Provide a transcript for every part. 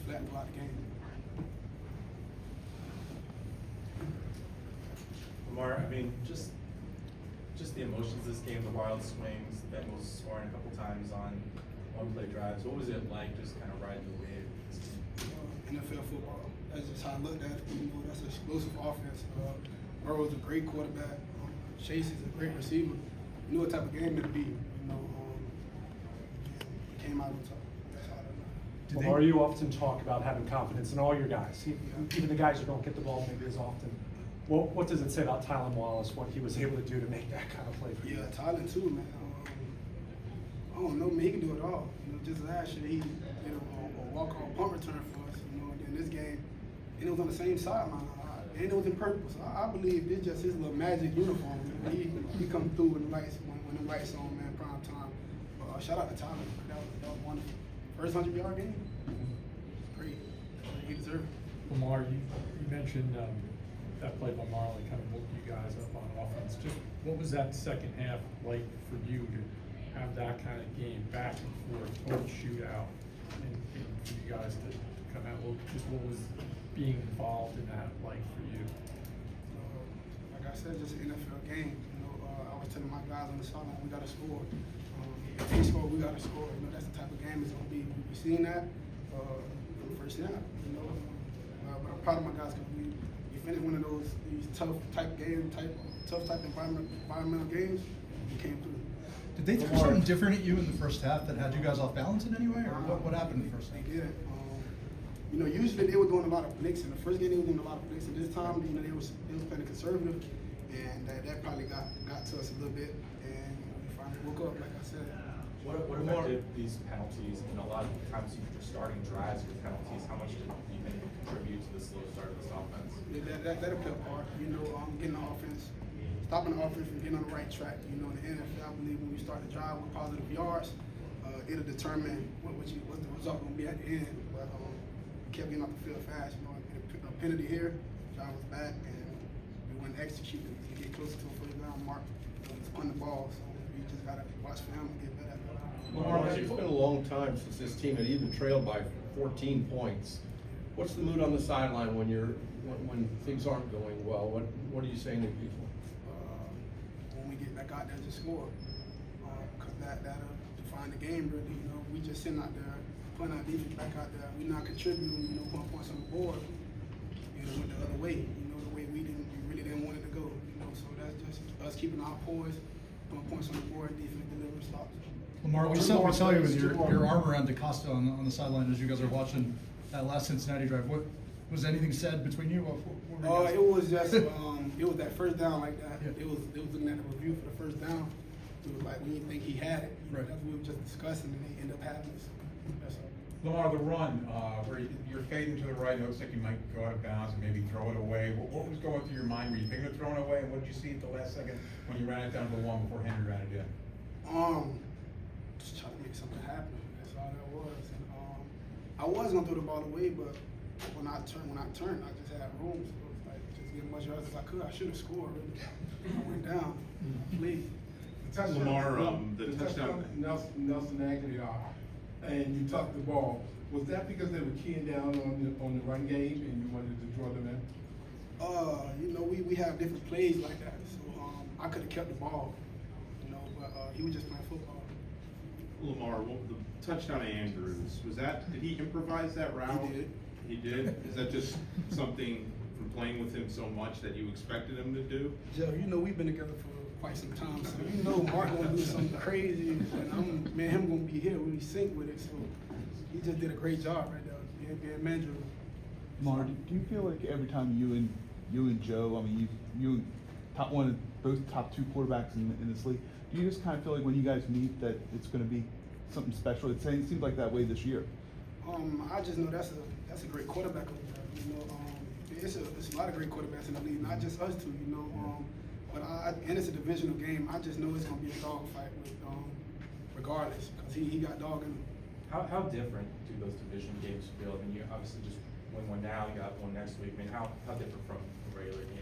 flat and go out the game. Lamar, I mean, just the emotions of this game, the wild swings, the Bengals scoring a couple times on one-play drives. What was it like just kind of riding the wave? NFL football. That's just how I looked at it. You know, that's an explosive offense. Burrow's a great quarterback. Chase is a great receiver. You knew what type of game it'd be. You know, it came out on top. That's how I know. Lamar, you often talk about having confidence in all your guys, even the guys who don't get the ball maybe as often. What does it say about Tylan Wallace, what he was able to do to make that kind of play for you? Yeah, Tylan too, man. I don't know, man. He can do it all. You know, just last year he did a walk-off punt return for us. You know, and then this game, and it was on the same sideline, and it was in purple. So I believe it's just his little magic uniform. Man. He come through when the lights on, man. Prime time. Shout out to Tylan. That was wonderful. First 100-yard game. Great. He deserved it. Lamar, you mentioned that play by Marley kind of woke you guys up on offense. Just what was that second half like for you to have that kind of game back and forth, total shootout, and for you guys to come out? Just what was being involved in that like for you? Like I said, just an NFL game. You know, I was telling my guys on the sideline, we got to score. If they score, we got to score. You know, that's the type of game it's going to be. We've seen that from the first snap. You know, but I'm proud of my guys because we finished one of these tough type environmental games. We came through. Did they throw something different at you in the first half that had you guys off balance in any way, or what happened in the first half? They did. You know, usually they were doing a lot of blitzing. The first game they were doing a lot of blitzing. This time, you know, they was playing conservative, and that probably got to us a little bit. And we finally woke up, like I said. What affected these penalties? And a lot of times you're starting drives with penalties. How much do you think it contribute to the slow start of this offense? Yeah, that'll play a part. You know, getting the offense, stopping the offense from getting on the right track. You know, in the NFL, I believe when we start the drive with positive yards, it'll determine what the result going to be at the end. But we kept getting off the field fast. You know, a penalty here, drive was back, and we wouldn't execute it. We get closer to a first down mark, it's on the ball. So we just got to watch film and get better. Lamar, it's been a long time since this team had even trailed by 14 points. What's the mood on the sideline when things aren't going well? What are you saying to people? When we get back out there to score, because that'll define the game. Really, you know, we just sitting out there putting our defense back out there. We're not contributing. You know, putting points on the board. You know, went the other way. You know, the way we really didn't want it to go. You know, so that's just us keeping our poise, putting points on the board, defense delivering stops. Lamar, we saw you with your arm around DeCosta on the sideline as you guys are watching that last Cincinnati drive. What was anything said between you? It was just it was that first down like that. Yeah. It was looking at the review for the first down. It was like we didn't think he had it. Right. That's what we were just discussing, and they ended up having it. That's all. Lamar, the run where you're fading to the right, it looks like you might go out of bounds and maybe throw it away. What was going through your mind? Were you thinking of throwing it away? And what did you see at the last second when you ran it down to the one before Henry ran it in? Just trying to make something happen. That's all that was. And, I was gonna throw the ball away, but when I turned, I just had room. So it was like just get as much yards as I could. I should have scored. Really. I went down. Please. Lamar, the touchdown. Nelson Aguilar, and you tucked the ball. Was that because they were keying down on the run game and you wanted to draw them in? You know, we have different plays like that. So I could have kept the ball. You know, but he was just playing football. Lamar, the touchdown to Andrews, did he improvise that route? He did. He did? Is that just something from playing with him so much that you expected him to do? Joe, you know we've been together for quite some time, so you know Mark gonna do something crazy, and him gonna be here when we sync with it, so he just did a great job right there, being manageable. Lamar, do you feel like every time you and Joe, I mean, you both top two quarterbacks in this league, do you just kind of feel like when you guys meet that it's going to be something special? It seems like that way this year. I just know that's a great quarterback over there. You know, it's a lot of great quarterbacks in the league, not just us two. You know, but and it's a divisional game. I just know it's going to be a dogfight regardless, because he got dog in him. How different do those division games feel? I mean, you obviously just win one now, you got one next week. I mean, how different from a regular game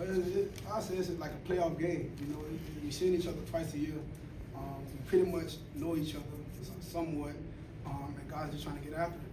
is it? I say it's like a playoff game. You know, we see each other twice a year. We pretty much know each other somewhat, and guys are trying to get after it.